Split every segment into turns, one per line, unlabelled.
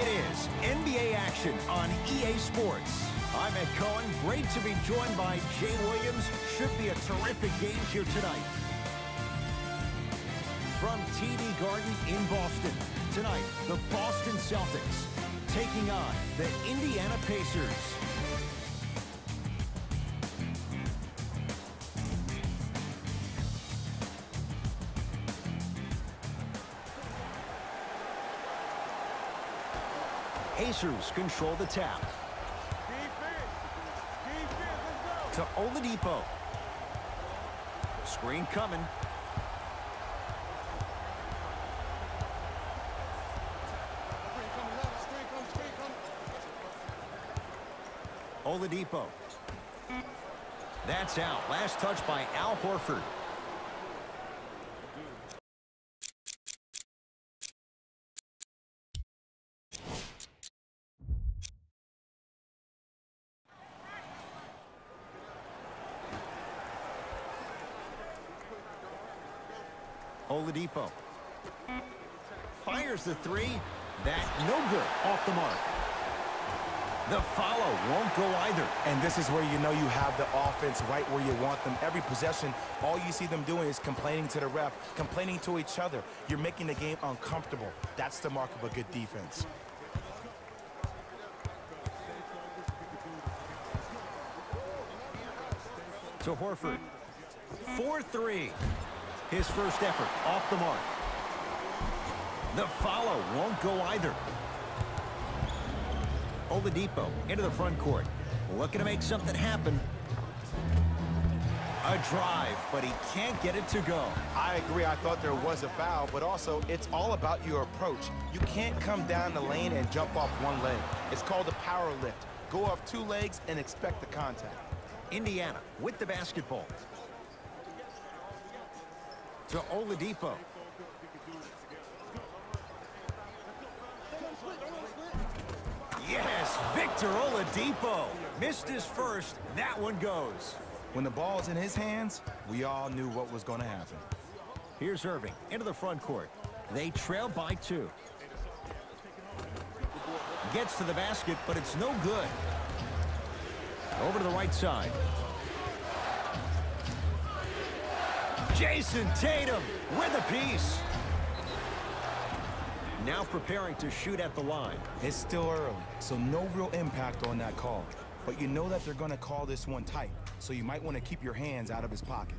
It is NBA action on EA Sports. I'm Ed Cohen. Great to be joined by Jay Williams. Should be a terrific game here tonight. From TD Garden in Boston, tonight, the Boston Celtics taking on the Indiana Pacers. Pacers control the tap. To Oladipo. Screen coming. Oladipo. That's out. Last touch by Al Horford. Oladipo fires the three. That no good. Off the mark. The follow won't go either.
And this is where you know you have the offense right where you want them. Every possession, all you see them doing is complaining to the ref, complaining to each other. You're making the game uncomfortable. That's the mark of a good defense.
To Horford. 4-3. His first effort off the mark. The follow won't go either. Oladipo into the front court. Looking to make something happen. A drive, but he can't get it to go.
I agree. I thought there was a foul, but also it's all about your approach. You can't come down the lane and jump off one leg. It's called a power lift. Go off two legs and expect the contact.
Indiana with the basketball. To Oladipo. Yes, Victor Oladipo. Missed his first. That one goes.
When the ball's in his hands, we all knew what was going to happen.
Here's Irving into the front court. They trail by 2. Gets to the basket, but it's no good. Over to the right side. Jason Tatum with a piece. Now preparing to shoot at the line.
It's still early, so no real impact on that call. But you know that they're going to call this one tight, so you might want to keep your hands out of his pocket.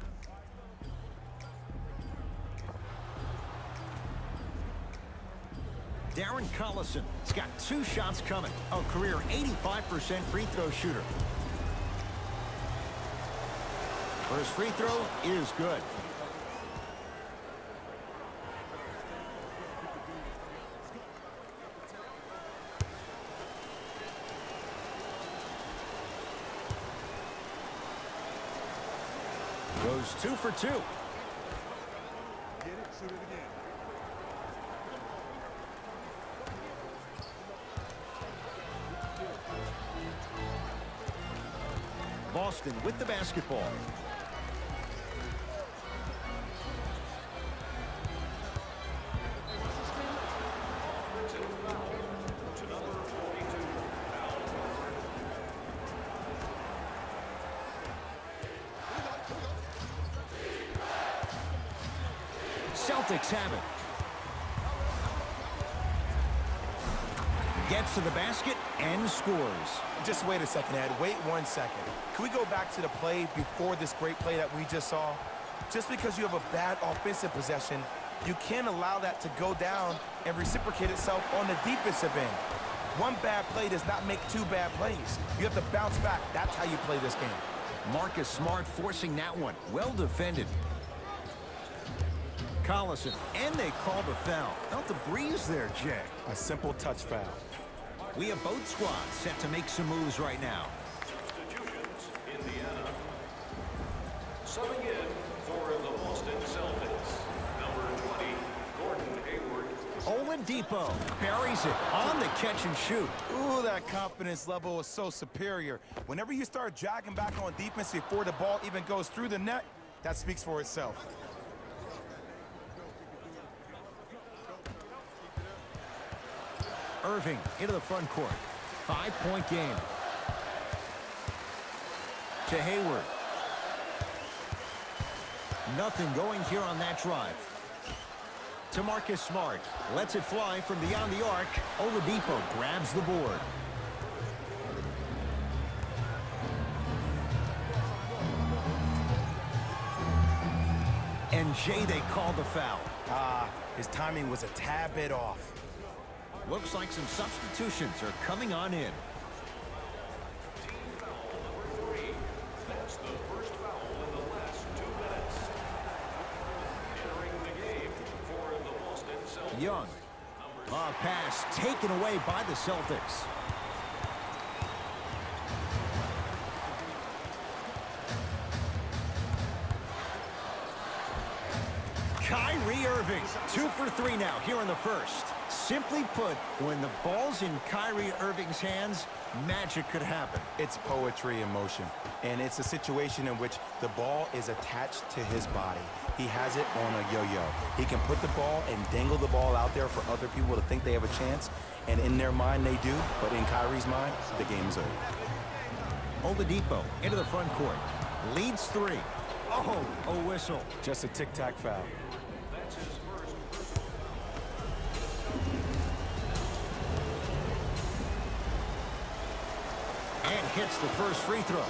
Darren Collison has got 2 shots coming. A career 85% free throw shooter. First free throw is good. Goes 2 for 2.
Get it, shoot it again.
Boston with the basketball. Celtics have it. Gets to the basket and scores.
Just wait a second, Ed. Wait 1 second. Can we go back to the play before this great play that we just saw? Just because you have a bad offensive possession, you can't allow that to go down and reciprocate itself on the defensive end. One bad play does not make 2 bad plays. You have to bounce back. That's how you play this game.
Marcus Smart forcing that one. Well defended. Collison, and they call the foul. Felt the breeze there, Jay.
A simple touch foul.
We have both squads set to make some moves right now.
Substitutions, Indiana. Subbing in for the Boston Celtics, number 20, Gordon Hayward.
Oladipo buries it on the catch and shoot.
Ooh, that confidence level is so superior. Whenever you start dragging back on defense before the ball even goes through the net, that speaks for itself.
Irving into the front court. 5-point game. To Hayward. Nothing going here on that drive. To Marcus Smart. Lets it fly from beyond the arc. Oladipo grabs the board. And Jay, they called the foul.
His timing was a tad bit off.
Looks like some substitutions are coming on in.
Team foul number 3. That's the first foul in the last 2 minutes. Entering the game for the Boston Celtics.
Young. Pass taken away by the Celtics. Kyrie Irving, 2 for 3 now here in the first. Simply put, when the ball's in Kyrie Irving's hands, magic could happen.
It's poetry in motion, and it's a situation in which the ball is attached to his body. He has it on a yo-yo. He can put the ball and dangle the ball out there for other people to think they have a chance, and in their mind they do, but in Kyrie's mind, the game is over.
Oladipo into the front court. Leads 3. Oh, a whistle.
Just a tic-tac foul.
That's his first.
And hits the first free throw.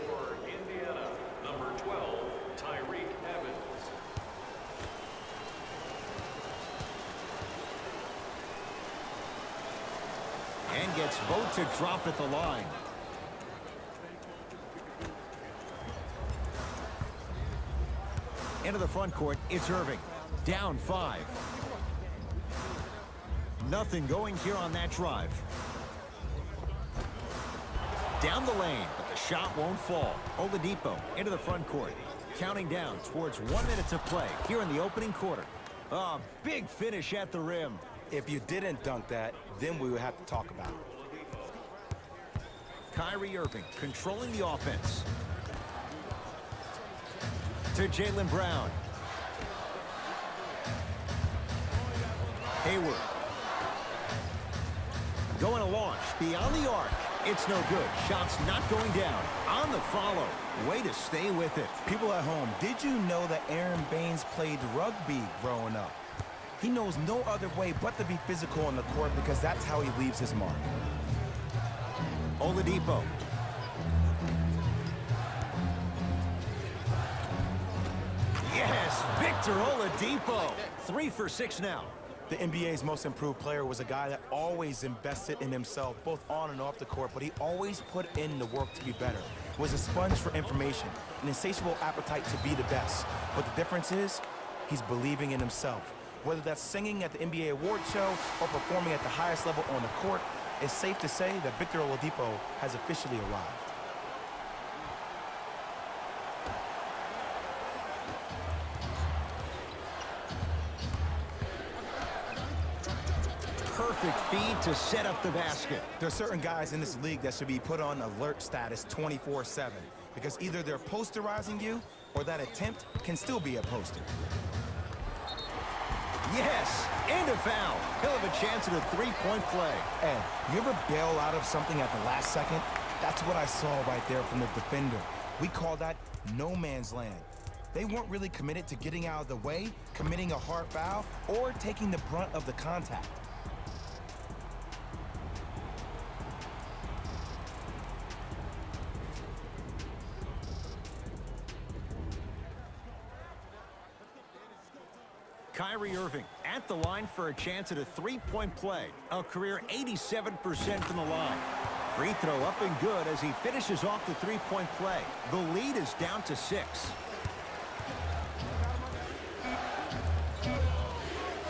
For Indiana, number 12, Tyreke Evans.
And gets both to drop at the line. Into the front court, it's Irving. Down 5. Nothing going here on that drive. Down the lane, but the shot won't fall. Oladipo into the front court. Counting down towards 1 minute to play here in the opening quarter. Big finish at the rim.
If you didn't dunk that, then we would have to talk about it.
Kyrie Irving controlling the offense. To Jaylen Brown. Hayward. Going to launch beyond the arc. It's no good. Shot's not going down. On the follow. Way to stay with it.
People at home, did you know that Aaron Baines played rugby growing up? He knows no other way but to be physical on the court because that's how he leaves his mark.
Oladipo. Yes, Victor Oladipo. 3 for 6 now.
The NBA's most improved player was a guy that always invested in himself, both on and off the court, but he always put in the work to be better. Was a sponge for information, an insatiable appetite to be the best. But the difference is, he's believing in himself. Whether that's singing at the NBA award show or performing at the highest level on the court, it's safe to say that Victor Oladipo has officially arrived.
Perfect feed to set up the basket.
There are certain guys in this league that should be put on alert status 24/7 because either they're posterizing you or that attempt can still be a poster.
Yes, and a foul. He'll have a chance at a 3-point play.
Ed, you ever bail out of something at the last second? That's what I saw right there from the defender. We call that no man's land. They weren't really committed to getting out of the way, committing a hard foul, or taking the brunt of the contact.
Kyrie Irving at the line for a chance at a 3-point play. A career 87% from the line. Free throw up and good as he finishes off the 3-point play. The lead is down to 6.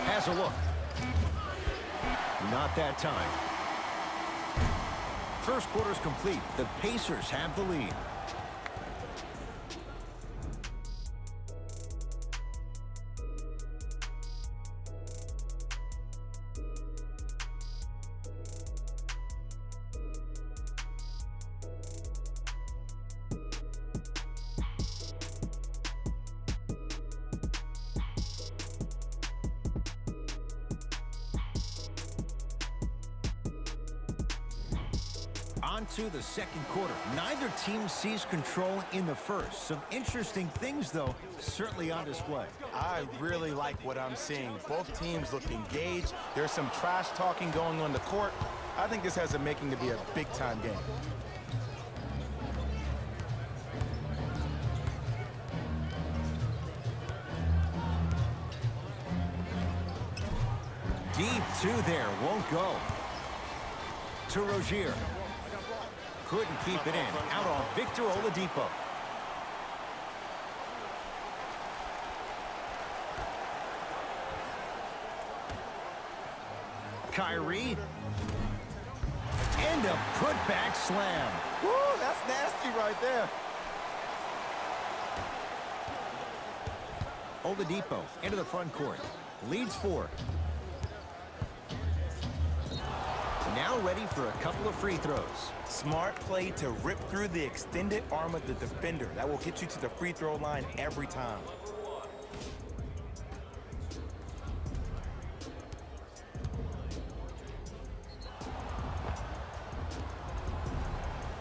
Has a look. Not that time. First quarter's complete. The Pacers have the lead. On to the second quarter. Neither team sees control in the first. Some interesting things, though, certainly on display.
I really like what I'm seeing. Both teams look engaged. There's some trash talking going on the court. I think this has a making to be a big-time game.
Deep two there, won't go. To Rozier. Couldn't keep it in. Out on Victor Oladipo. Kyrie. And a putback slam.
Woo, that's nasty right there.
Oladipo into the front court. Leads 4. Now ready for a couple of free throws.
Smart play to rip through the extended arm of the defender. That will get you to the free throw line every time.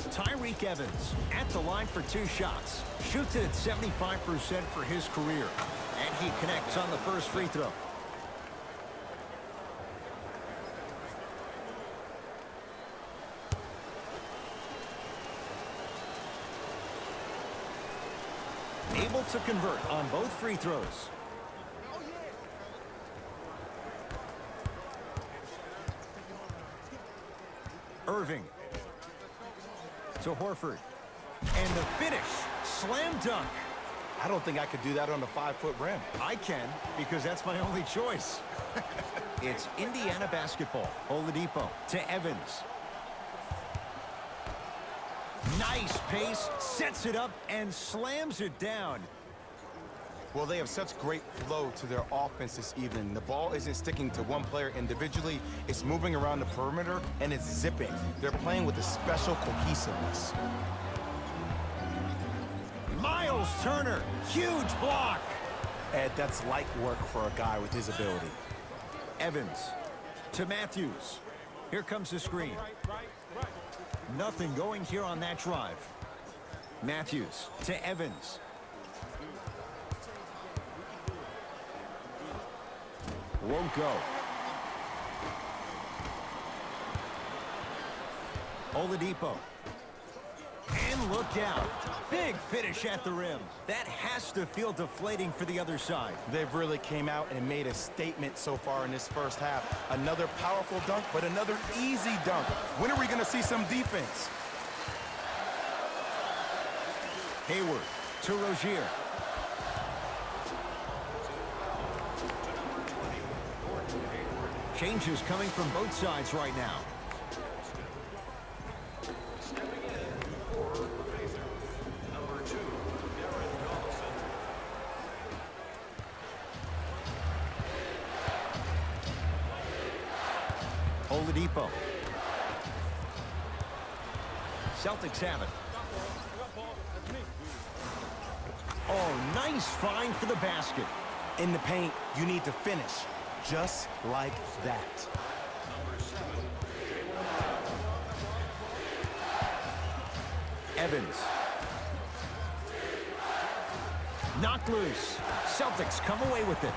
Tyreek Evans at the line for 2 shots. Shoots it at 75% for his career. And he connects on the first free throw. Able to convert on both free throws. Irving. To Horford. And the finish. Slam dunk.
I don't think I could do that on the 5-foot rim.
I can, because that's my only choice. It's Indiana basketball. Oladipo to Evans. Nice pace, sets it up, and slams it down.
Well, they have such great flow to their offense this evening. The ball isn't sticking to one player individually. It's moving around the perimeter, and it's zipping. They're playing with a special cohesiveness.
Miles Turner, huge block.
Ed, that's light work for a guy with his ability.
Evans to Matthews. Here comes the screen. Nothing going here on that drive. Matthews to Evans. Won't go. Oladipo. And look out. Big finish at the rim. That has to feel deflating for the other side.
They've really came out and made a statement so far in this first half. Another powerful dunk, but another easy dunk. When are we going to see some defense?
Hayward to Rozier. Changes coming from both sides right now. Oladipo. Celtics have it. Oh, nice find for the basket.
In the paint, you need to finish just like that.
Evans. Knocked loose. Celtics come away with it.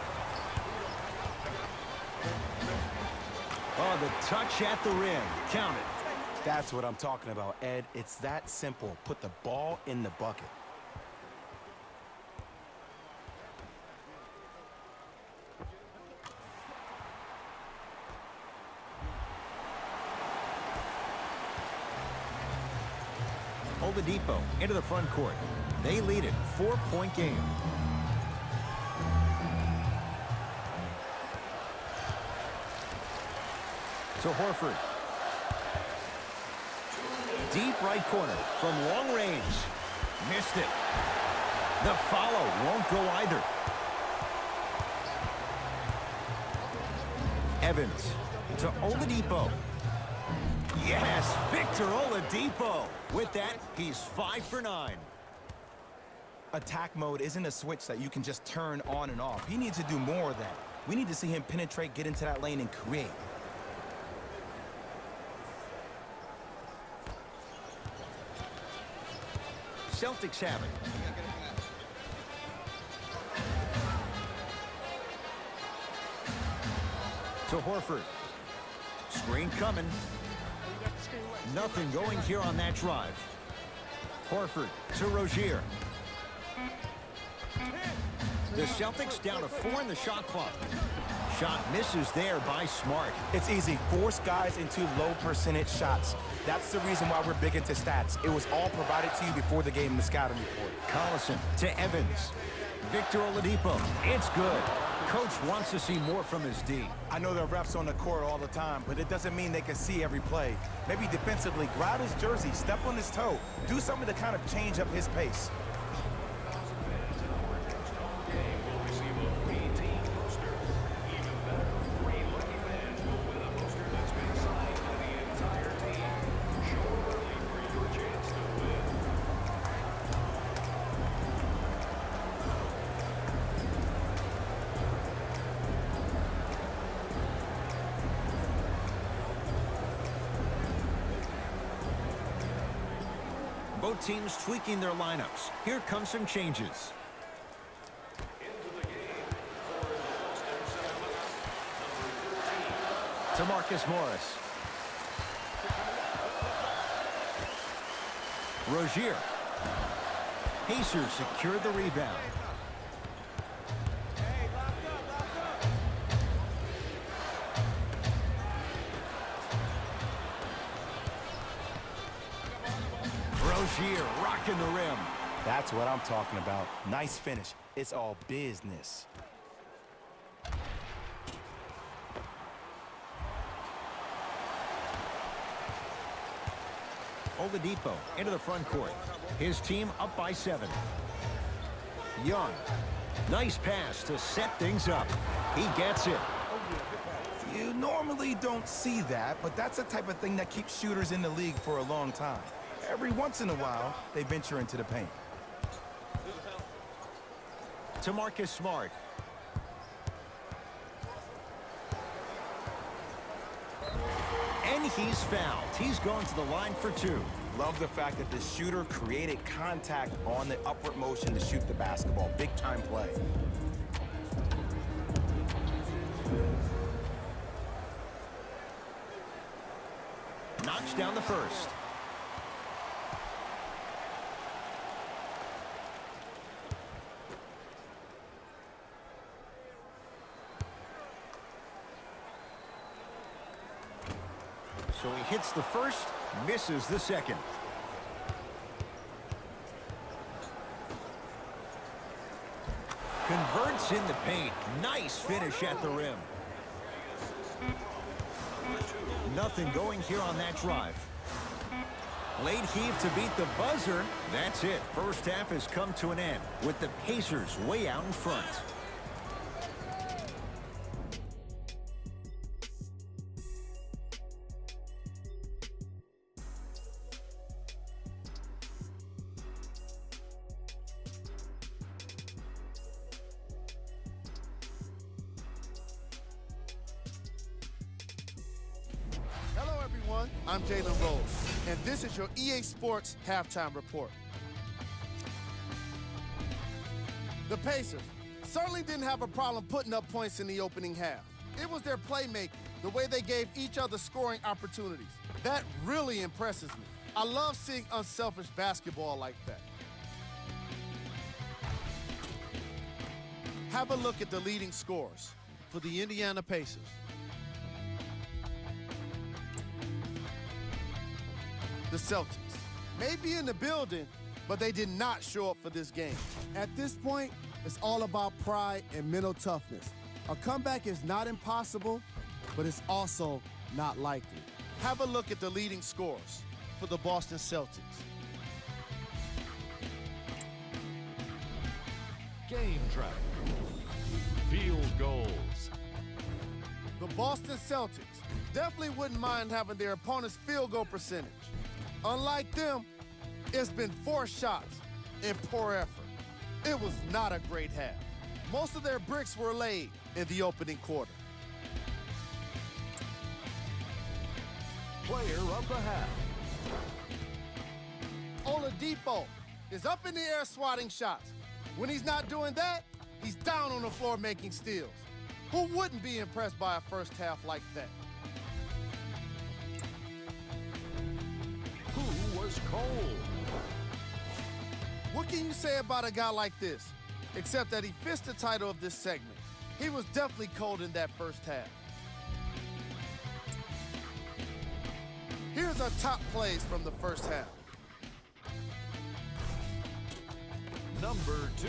Oh, the touch at the rim. Count it.
That's what I'm talking about, Ed. It's that simple. Put the ball in the bucket.
Oladipo into the front court. They lead it. 4-point game. To Horford. Deep right corner from long range. Missed it. The follow won't go either. Evans to Oladipo. Yes, Victor Oladipo. With that, he's 5 for 9.
Attack mode isn't a switch that you can just turn on and off. He needs to do more of that. We need to see him penetrate, get into that lane, and create.
Celtics have it. To Horford. Screen coming. Nothing going here on that drive. Horford to Rozier. The Celtics down to 4 in the shot clock. Shot misses there by Smart.
It's easy. Force guys into low percentage shots. That's the reason why we're big into stats. It was all provided to you before the game in the scouting report.
Collison to Evans. Victor Oladipo. It's good. Coach wants to see more from his D.
I know there are refs on the court all the time, but it doesn't mean they can see every play. Maybe defensively, grab his jersey, step on his toe, do something to kind of change up his pace.
Both teams tweaking their lineups. Here come some changes. To Marcus Morris. Rozier. Pacers secure the rebound. Rozier rocking the rim.
That's what I'm talking about. Nice finish. It's all business.
Oladipo into the front court. His team up by 7. Young. Nice pass to set things up. He gets it.
You normally don't see that, but that's the type of thing that keeps shooters in the league for a long time. Every once in a while, they venture into the paint.
To Marcus Smart. And he's fouled. He's going to the line for 2.
Love the fact that the shooter created contact on the upward motion to shoot the basketball. Big time play.
Knocks down the first. So he hits the first, misses the second. Converts in the paint. Nice finish at the rim. Nothing going here on that drive. Late heave to beat the buzzer. That's it. First half has come to an end with the Pacers way out in front.
I'm Jalen Rose, and this is your EA Sports Halftime Report. The Pacers certainly didn't have a problem putting up points in the opening half. It was their playmaking, the way they gave each other scoring opportunities. That really impresses me. I love seeing unselfish basketball like that. Have a look at the leading scorers for the Indiana Pacers. The Celtics may be in the building, but they did not show up for this game. At this point, it's all about pride and mental toughness. A comeback is not impossible, but it's also not likely. Have a look at the leading scorers for the Boston Celtics.
Game track. Field goals.
The Boston Celtics definitely wouldn't mind having their opponent's field goal percentage. Unlike them, it's been 4 shots and poor effort. It was not a great half. Most of their bricks were laid in the opening quarter.
Player of the half.
Oladipo is up in the air swatting shots. When he's not doing that, he's down on the floor making steals. Who wouldn't be impressed by a first half like that?
Who was cold?
What can you say about a guy like this? Except that he fits the title of this segment. He was definitely cold in that first half. Here's our top plays from the first half.
Number 2.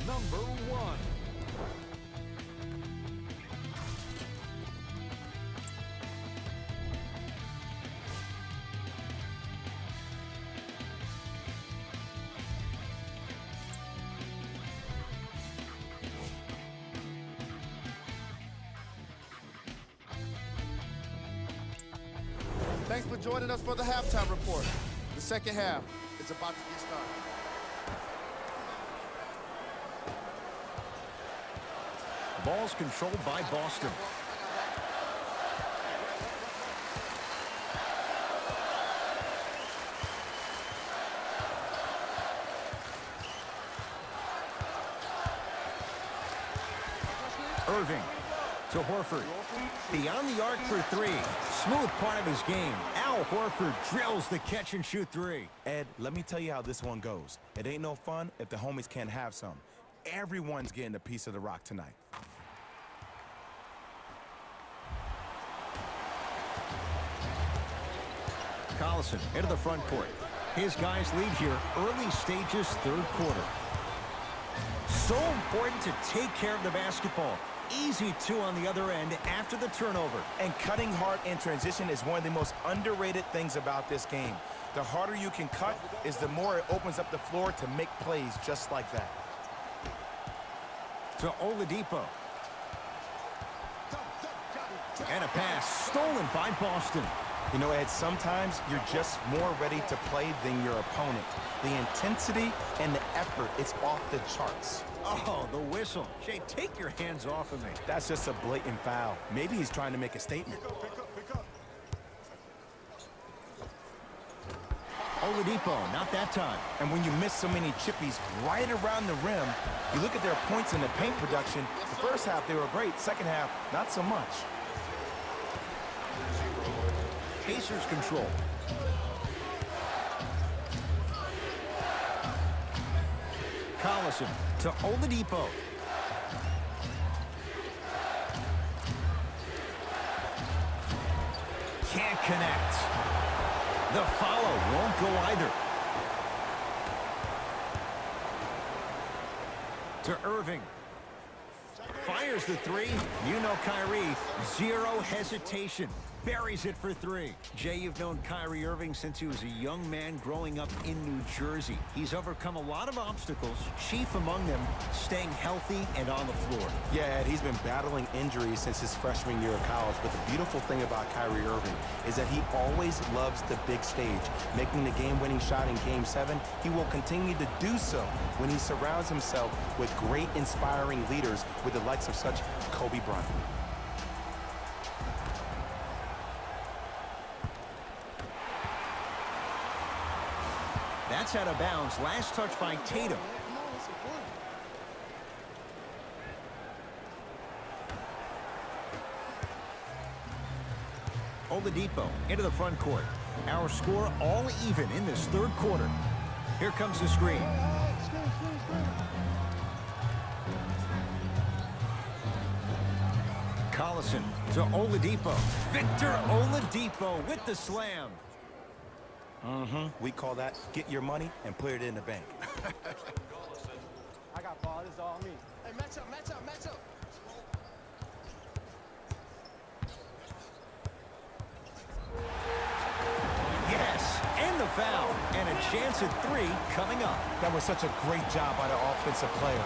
Number 1.
Thanks for joining us for the halftime report. The second half is about to get started.
Ball's controlled by Boston. Irving to Horford. Beyond the arc for three. Smooth part of his game. Al Horford drills the catch-and-shoot three.
Ed, let me tell you how this one goes. It ain't no fun if the homies can't have some. Everyone's getting a piece of the rock tonight.
Collison into the front court. His guys lead here early stages, third quarter. So important to take care of the basketball. Easy two on the other end after the turnover.
And cutting hard in transition is one of the most underrated things about this game. The harder you can cut is the more it opens up the floor to make plays just like that.
To Oladipo. And a pass stolen by Boston.
You know, Ed, sometimes you're just more ready to play than your opponent. The intensity and the effort, it's off the charts.
Oh, the whistle. Jay, take your hands off of me.
That's just a blatant foul. Maybe he's trying to make a statement.
Oladipo, not that time.
And when you miss so many chippies right around the rim, you look at their points in the paint production. The first half, they were great. Second half, not so much.
Pacers control. Collison to Oladipo. Can't connect. The follow won't go either. To Irving. Fires the three. You know Kyrie. Zero hesitation. Buries it for three. Jay, you've known Kyrie Irving since he was a young man growing up in New Jersey. He's overcome a lot of obstacles, chief among them staying healthy and on the floor.
Yeah, Ed, he's been battling injuries since his freshman year of college, but the beautiful thing about Kyrie Irving is that he always loves the big stage. Making the game-winning shot in Game 7, he will continue to do so when he surrounds himself with great, inspiring leaders with the likes of such Kobe Bryant.
That's out of bounds. Last touch by Tatum. Oladipo into the front court. Our score all even in this third quarter. Here comes the screen. Collison to Oladipo. Victor Oladipo with the slam.
We call that get your money and put it in the bank.
I got ball. This is all me. Hey, match up, match up, match up.
Yes, and the foul. And a chance at three coming up.
That was such a great job by the offensive player.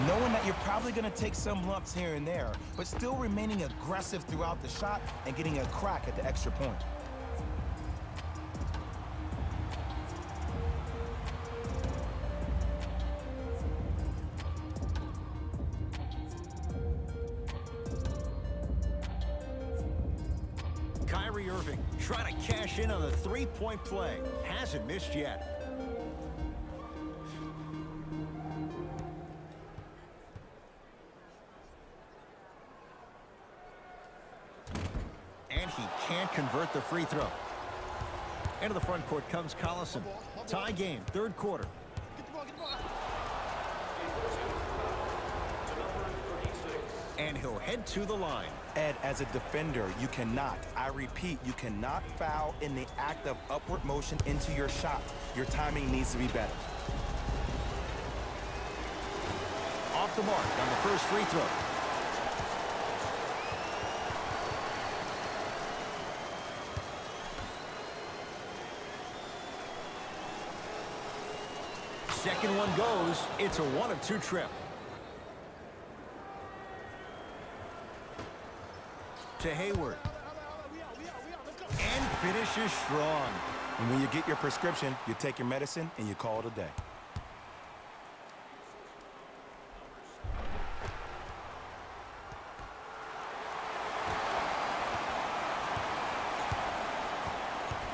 Knowing that you're probably going to take some lumps here and there, but still remaining aggressive throughout the shot and getting a crack at the extra point.
Kyrie Irving trying to cash in on the three-point play. Hasn't missed yet. And he can't convert the free throw. Into the front court comes Collison. Tie game, third quarter.
Get the ball, get the ball.
And he'll head to the line.
Ed, as a defender, you cannot, I repeat, you cannot foul in the act of upward motion into your shot. Your timing needs to be better.
Off the mark on the first free throw. Second one goes. It's a 1 of 2 trip. To Hayward. And finishes strong.
And when you get your prescription, you take your medicine and you call it a day.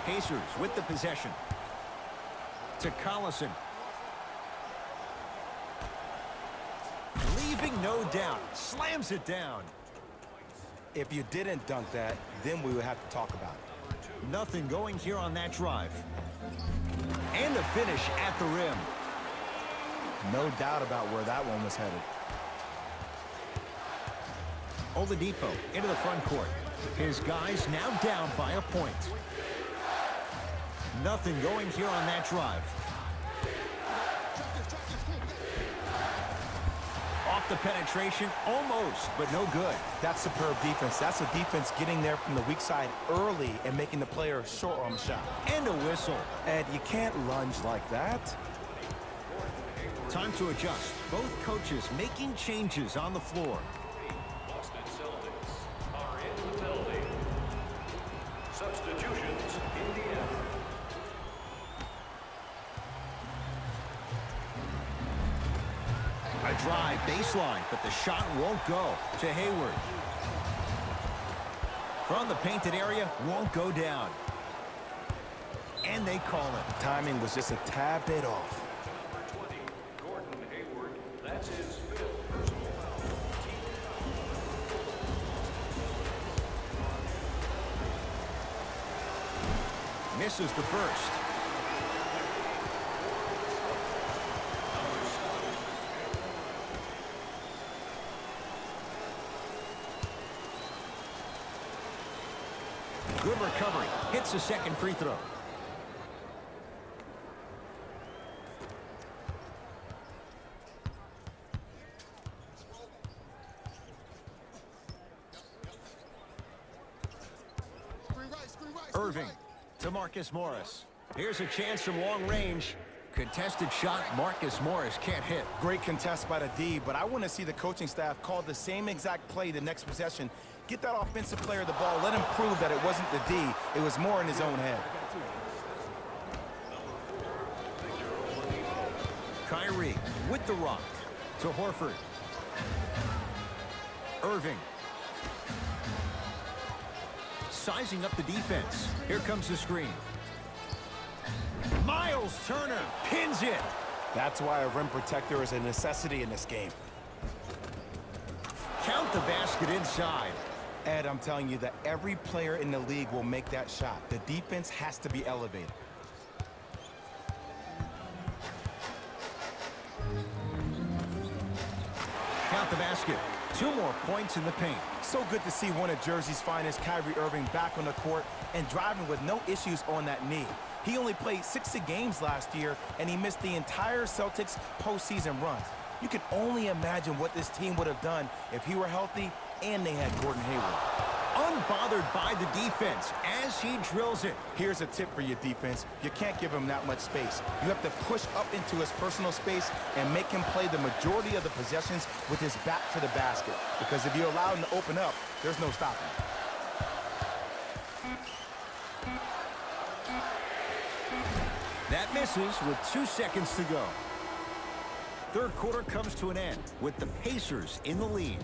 Pacers with the possession. To Collison. Leaving no doubt. Slams it down.
If you didn't dunk that, then we would have to talk about it.
Nothing going here on that drive. And a finish at the rim.
No doubt about where that one was headed.
Oladipo into the front court. His guys now down by a point. Nothing going here on that drive. Off the penetration, almost, but no good.
That's superb defense. That's a defense getting there from the weak side early and making the player short on the shot.
And a whistle.
Ed, you can't lunge like that.
Time to adjust. Both coaches making changes on the floor.
Boston Celtics are in the building. Substitutions, Indiana.
A drive baseline, but the shot won't go. To Hayward. From the painted area, won't go down. And they call it.
Timing was just a tad bit off.
Number 20, Gordon Hayward. That's his 5th personal foul.
Misses the first. Good recovery. Hits the second free throw. Irving to Marcus Morris. Here's a chance from long range. Contested shot, Marcus Morris can't hit.
Great contest by the D, but I want to see the coaching staff call the same exact play the next possession. Get that offensive player the ball. Let him prove that it wasn't the D. It was more in his own head.
Kyrie with the rock to Horford. Irving. Sizing up the defense. Here comes the screen. Miles Turner pins it.
That's why a rim protector is a necessity in this game.
Count the basket inside.
Ed, I'm telling you that every player in the league will make that shot. The defense has to be elevated.
Count the basket. 2 more points in the paint.
So good to see one of Jersey's finest, Kyrie Irving, back on the court and driving with no issues on that knee. He only played 60 games last year, and he missed the entire Celtics postseason run. You can only imagine what this team would have done if he were healthy and they had Gordon Hayward.
Unbothered by the defense as he drills it.
Here's a tip for your defense. You can't give him that much space. You have to push up into his personal space and make him play the majority of the possessions with his back to the basket. Because if you allow him to open up, there's no stopping him.
That misses with 2 seconds to go. Third quarter comes to an end with the Pacers in the lead.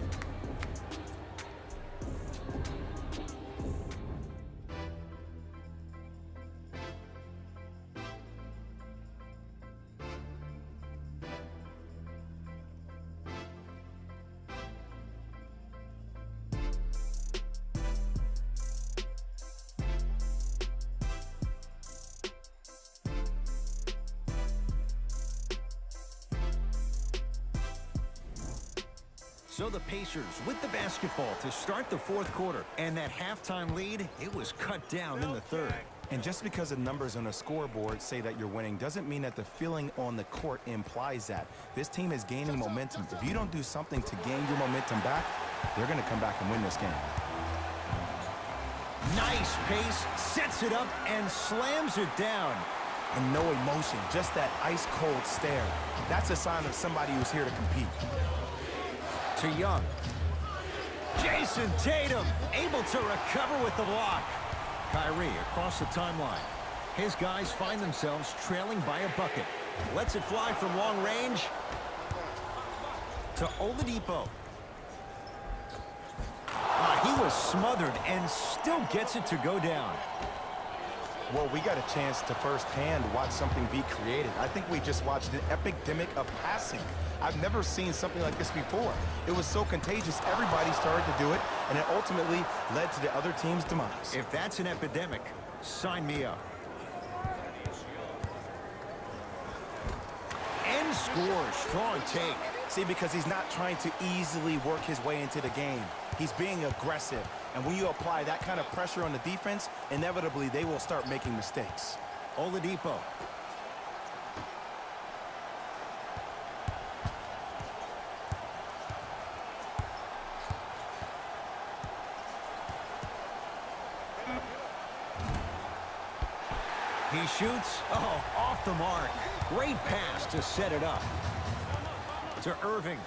So the Pacers with the basketball to start the fourth quarter. And that halftime lead, it was cut down in the third.
And just because the numbers on a scoreboard say that you're winning doesn't mean that the feeling on the court implies that. This team is gaining momentum. If you don't do something to gain your momentum back, they're going to come back and win this game.
Nice pace, sets it up, and slams it down.
And no emotion, just that ice-cold stare. That's a sign of somebody who's here to compete.
To Young. Jason Tatum, able to recover with the block. Kyrie across the timeline. His guys find themselves trailing by a bucket. Lets it fly from long range. To Oladipo. He was smothered and still gets it to go down.
Well, we got a chance to firsthand watch something be created. I think we just watched an epidemic of passing. I've never seen something like this before. It was so contagious, everybody started to do it, and it ultimately led to the other team's demise.
If that's an epidemic, sign me up. End score, strong take.
See, because he's not trying to easily work his way into the game. He's being aggressive. And when you apply that kind of pressure on the defense, inevitably they will start making mistakes.
Oladipo. He shoots. Oh, off the mark. Great pass to set it up. To Irving.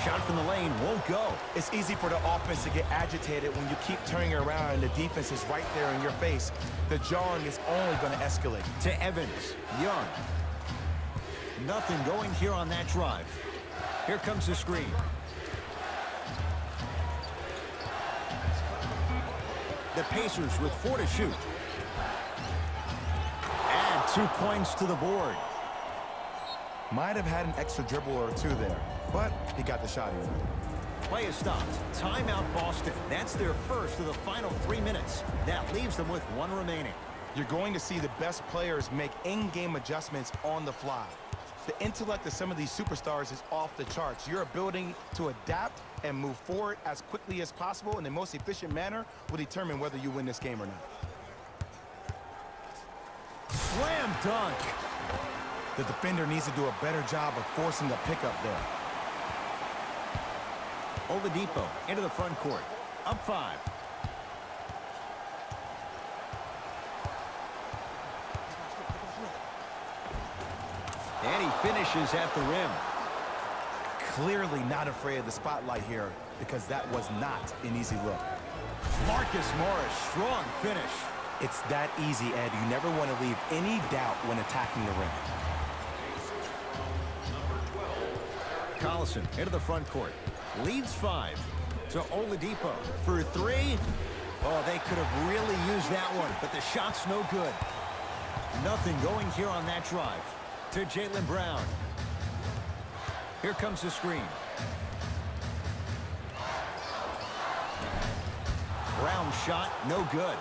Shot from the lane won't go.
It's easy for the offense to get agitated when you keep turning around and the defense is right there in your face. The jarring is only going to escalate.
To Evans. Young. Nothing going here on that drive. Here comes the screen. The Pacers with 4 to shoot. Add 2 points to the board.
Might have had an extra dribble or two there, but he got the shot in.
Play is stopped. Timeout Boston. That's their first of the final 3 minutes. That leaves them with 1 remaining.
You're going to see the best players make in-game adjustments on the fly. The intellect of some of these superstars is off the charts. Your ability to adapt and move forward as quickly as possible in the most efficient manner will determine whether you win this game or not.
Slam dunk.
The defender needs to do a better job of forcing a pickup there.
Oladipo into the front court. Up 5. And he finishes at the rim.
Clearly not afraid of the spotlight here because that was not an easy look.
Marcus Morris, strong finish.
It's that easy, Ed. You never want to leave any doubt when attacking the rim.
Collison into the front court. Leads 5 to Oladipo for 3. Oh, they could have really used that one, but the shot's no good. Nothing going here on that drive. To Jaylen Brown. Here comes the screen. Brown shot, no good.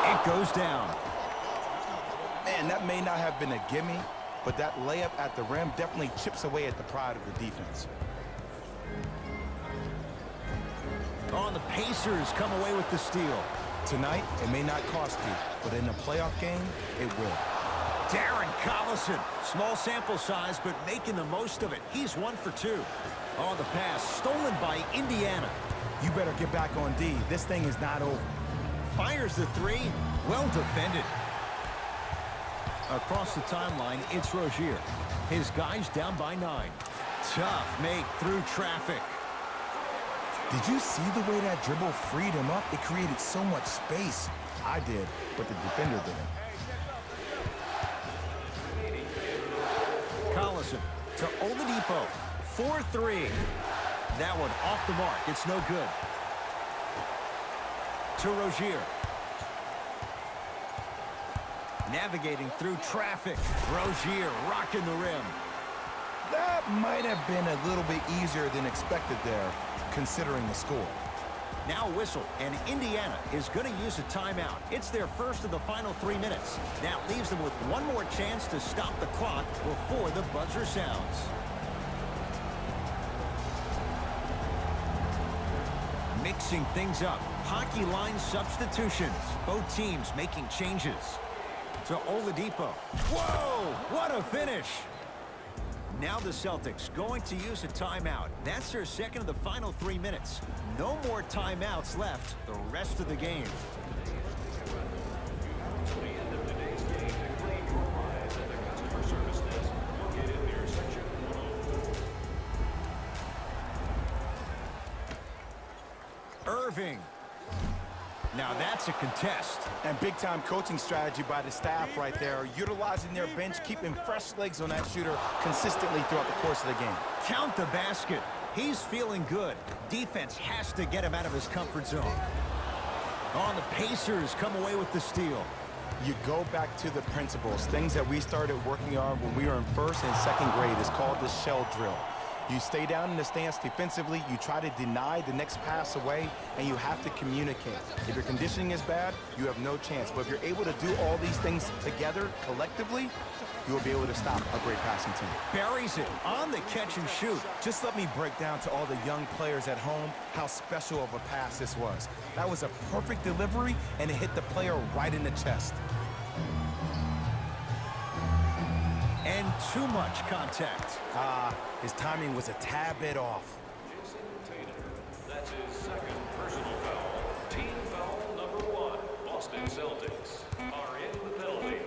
It goes down.
Man, that may not have been a gimme, but that layup at the rim definitely chips away at the pride of the defense.
Oh, and the Pacers come away with the steal.
Tonight, it may not cost you, but in a playoff game, it will.
Darren Collison. Small sample size, but making the most of it. He's 1 for 2. Oh, the pass stolen by Indiana.
You better get back on D. This thing is not over.
Fires the 3. Well defended. Across the timeline, it's Rozier. His guys down by 9. Tough make through traffic.
Did you see the way that dribble freed him up? It created so much space. I did, but the defender didn't.
Collison to Oladipo. 4-3. That one off the mark. It's no good. To Rozier. Navigating through traffic. Rozier rocking the rim.
That might have been a little bit easier than expected there, considering the score.
Now a whistle, and Indiana is going to use a timeout. It's their first of the final 3 minutes. That leaves them with one more chance to stop the clock before the buzzer sounds. Mixing things up. Hockey line substitutions. Both teams making changes. To Oladipo. Whoa! What a finish! Now the Celtics going to use a timeout. That's their second of the final 3 minutes. No more timeouts left the rest of the game.
To the end of today's game to claim your prize at the customer service desk located near section 104.
Irving. Now that's a contest.
And big-time coaching strategy by the staff right there, utilizing their bench, keeping fresh legs on that shooter consistently throughout the course of the game.
Count the basket. He's feeling good. Defense has to get him out of his comfort zone. On the Pacers come away with the steal.
You go back to the principles, things that we started working on when we were in first and second grade. It's called the shell drill. You stay down in the stance defensively, you try to deny the next pass away, and you have to communicate. If your conditioning is bad, you have no chance. But if you're able to do all these things together, collectively, you will be able to stop a great passing team.
Buries it on the catch and shoot.
Just let me break down to all the young players at home how special of a pass this was. That was a perfect delivery, and it hit the player right in the chest.
And too much contact.
His timing was a tad bit off.
Jason Tatum. That's his second personal foul. Team foul number 1. Boston Celtics are in the penalty.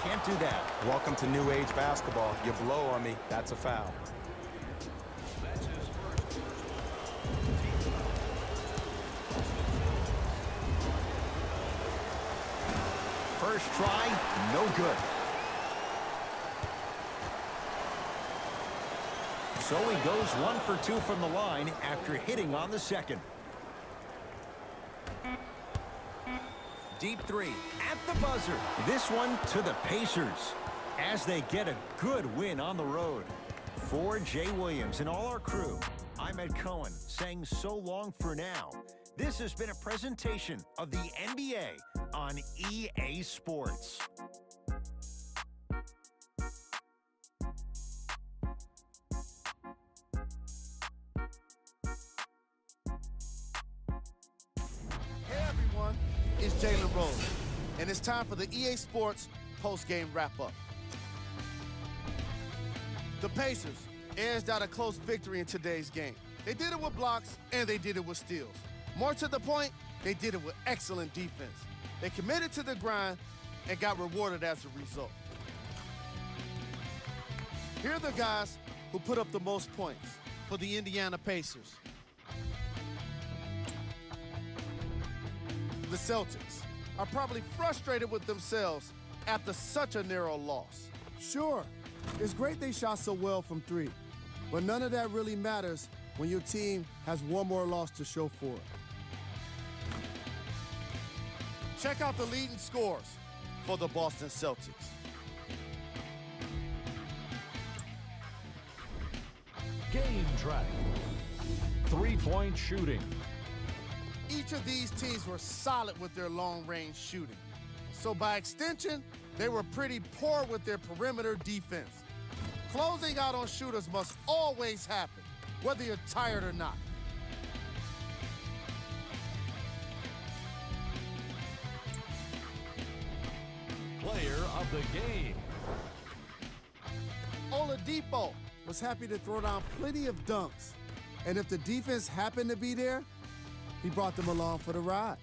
Can't do that.
Welcome to new age basketball. You blow on me, that's a foul.
That's his first personal foul.
First try, no good. So he goes 1 for 2 from the line after hitting on the second. Deep three at the buzzer. This one to the Pacers as they get a good win on the road. For Jay Williams and all our crew, I'm Ed Cohen saying so long for now. This has been a presentation of the NBA on EA Sports.
It's Jalen Rose, and it's time for the EA Sports post-game wrap-up. The Pacers edged out a close victory in today's game. They did it with blocks, and they did it with steals. More to the point, they did it with excellent defense. They committed to the grind and got rewarded as a result. Here are the guys who put up the most points for the Indiana Pacers. The Celtics are probably frustrated with themselves after such a narrow loss.
Sure, it's great they shot so well from three, but none of that really matters when your team has one more loss to show for it.
Check out the leading scores for the Boston Celtics.
Game track. Three-point shooting.
Each of these teams were solid with their long-range shooting. So by extension, they were pretty poor with their perimeter defense. Closing out on shooters must always happen, whether you're tired or not.
Player of the game.
Oladipo
Was happy to throw down plenty of dunks, and if the defense happened to be there, he brought them along for the ride.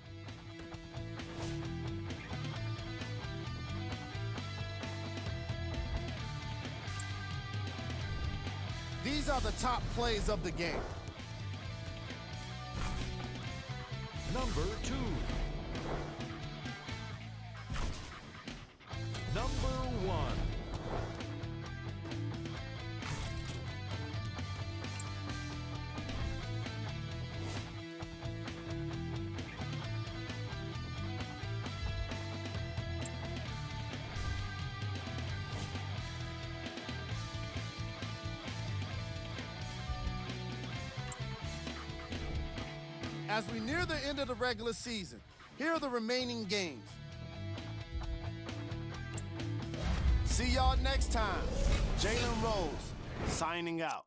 These are the top plays of the game.
Number 2. Number 1.
As we near the end of the regular season, here are the remaining games. See y'all next time. Jalen Rose, signing out.